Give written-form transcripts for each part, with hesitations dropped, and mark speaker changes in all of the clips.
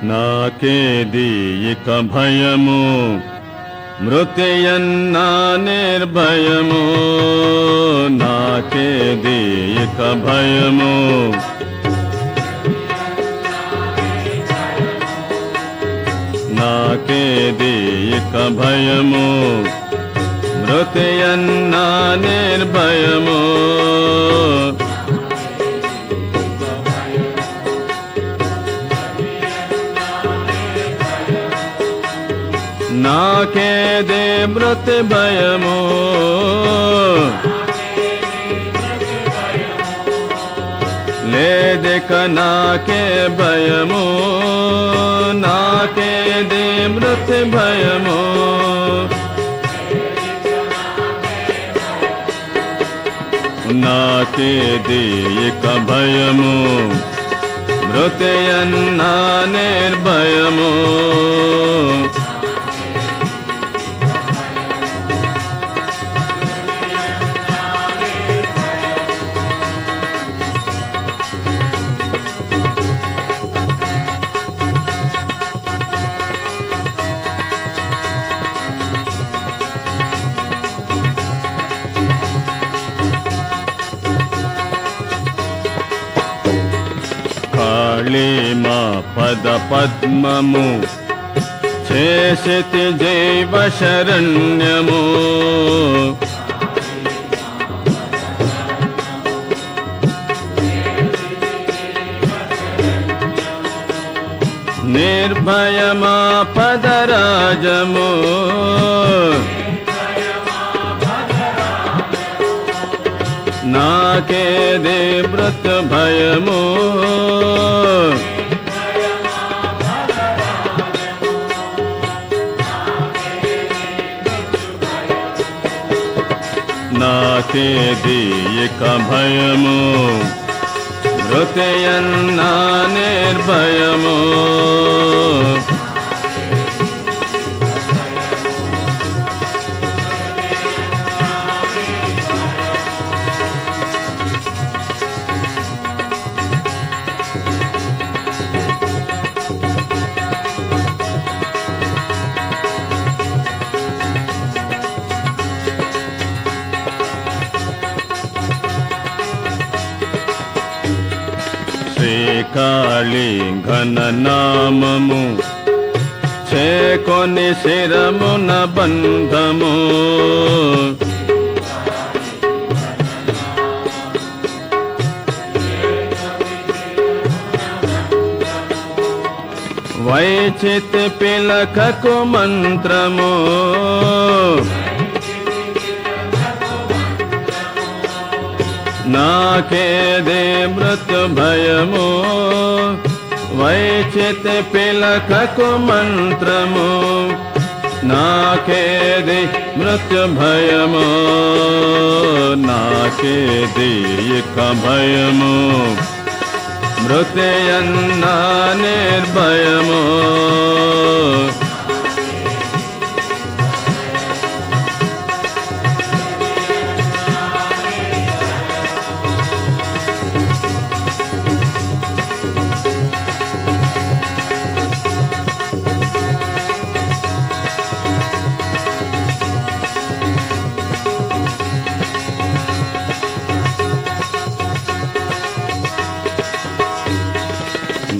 Speaker 1: నాకేది ఇక భయము, మృతియన్నా నిర్భయము. నాకేది ఇక భయము, నాకేది ఇక భయము, మృతియన్నా నిర్భయము. నాకేదే మృతి భయము, లేదిక నాకే భయము. నాకేదే మృతి భయము, నాకేది ఇక భయము, మృతియన్నా నిర్భయము. కాళీమా పద పద్మము చేసితి జైవ శరణ్యము. నిర్భయమా పదరాజము, నాకేదే మృత్యు భయము. నాకేది ఇక భయము, మృతియన్నా నిర్భయము. శ్రీకాళీ ఘన నామము చేకొని శిరమున బంధము. వైచితి పిలకకు మంత్రము, నాకేదే మృత్యు భయము. వైచితి పిలకకు మంత్రము, నాకేది మృత్యు భయము. నాకేది ఇక భయము, మృతియన్నా నిర్భయము.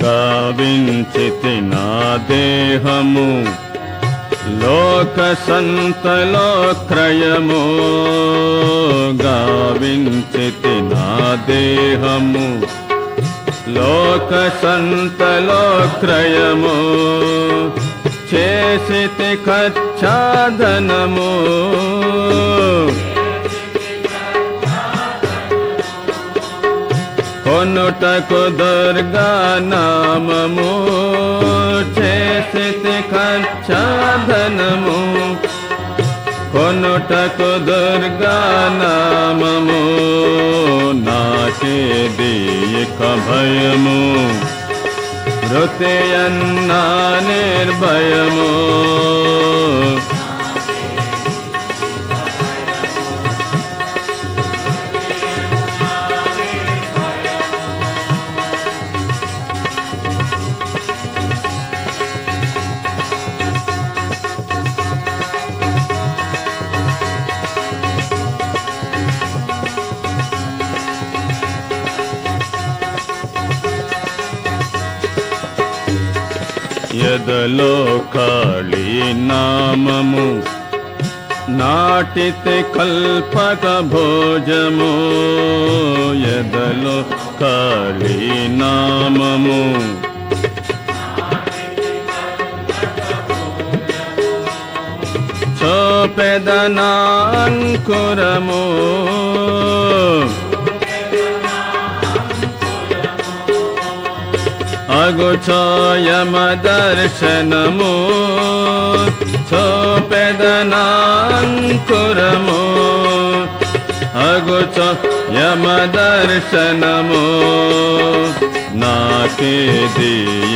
Speaker 1: గావించితి నా దేహము, లోక సంతలో క్రయము. గావించితి నా దేహము, లోక సంతలో క్రయము. చేసితి కచ్చాధనము, కొనుటకు దుర్గా నామము. చేసితి కచ్చాధనము, కొనుటకు దుర్గా నామము. నాకేది ఇక భయము, మృతియన్నా నిర్భయము. ఎదలో కాళీ నామము నాటితే కల్పక భోజము ఎదలో కాళీ నామము చోపెదనా అంకురము అగుచోయమ దర్శనము చోపెదనా అంకురము అగుచోయమ దర్శనము నాకేది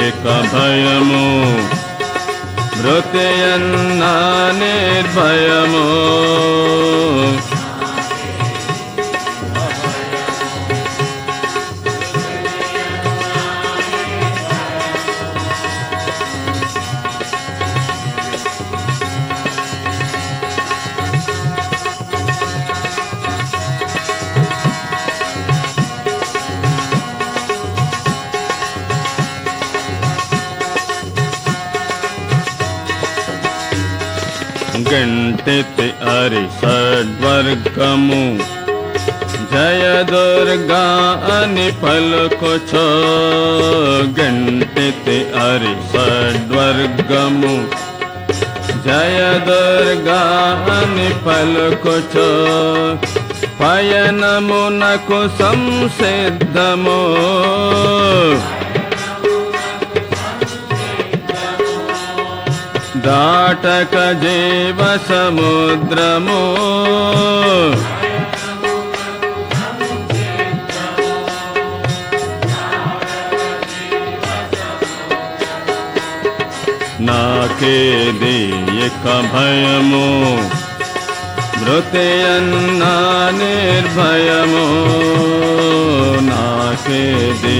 Speaker 1: ఇక భయము మృత్యన్నా నిర్భయము గంటితి అరిషడ్వర్గము జయ దుర్గా అని పలుకుచో గంటితి అరిషడ్వర్గము జయ దుర్గా అని పలుకుచో పయనమునకు సంసిద్ధము దాటక జీవ సముద్రము నాకేది ఇక భయము మృత్యన్నా నిర్భయము నాకేది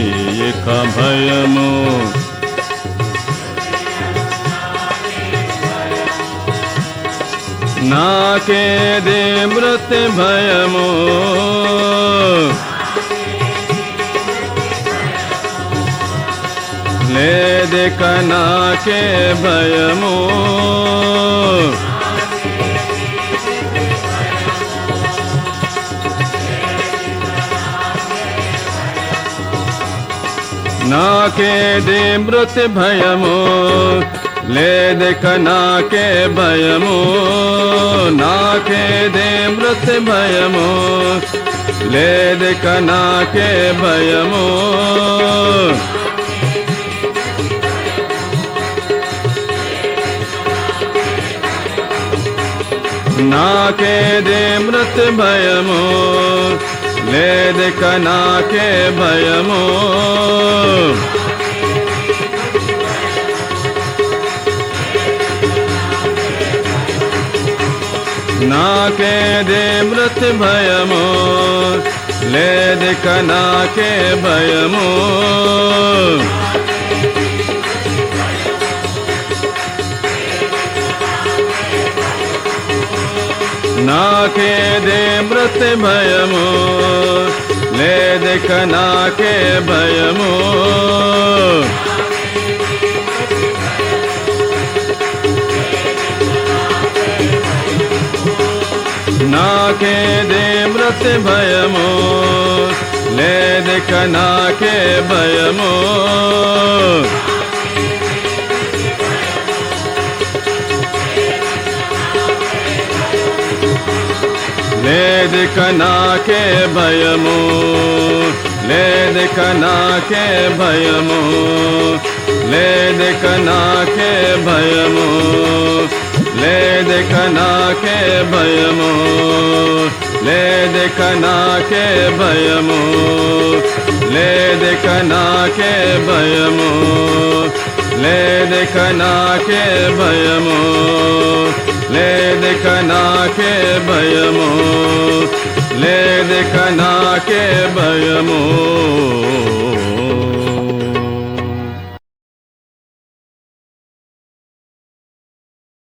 Speaker 1: ఇక భయము నాకేది మృత్యు భయము లేదిక నాకే భయము నాకేది మృత్యు భయము లేదిక నాకే భయము నాకేది మృత్యు భయము లేదిక నాకే భయము నాకేది మృత్యు భయము లేదిక నాకే భయము నాకేది మృత్యు భయము లేదిక నాకే భయము నాకేది మృత్యు భయము లేదిక నాకే భయము నాకేది మృత్యు భయము లేదిక నాకే భయము లేదిక నాకే భయము లేదిక నాకే భయము లేదిక నాకే భయము లేదిక నాకే భయము లేదిక నాకే భయము లేదిక నాకే భయము లేదిక నాకే భయము లేదిక నాకే భయము లేదిక నాకే భయము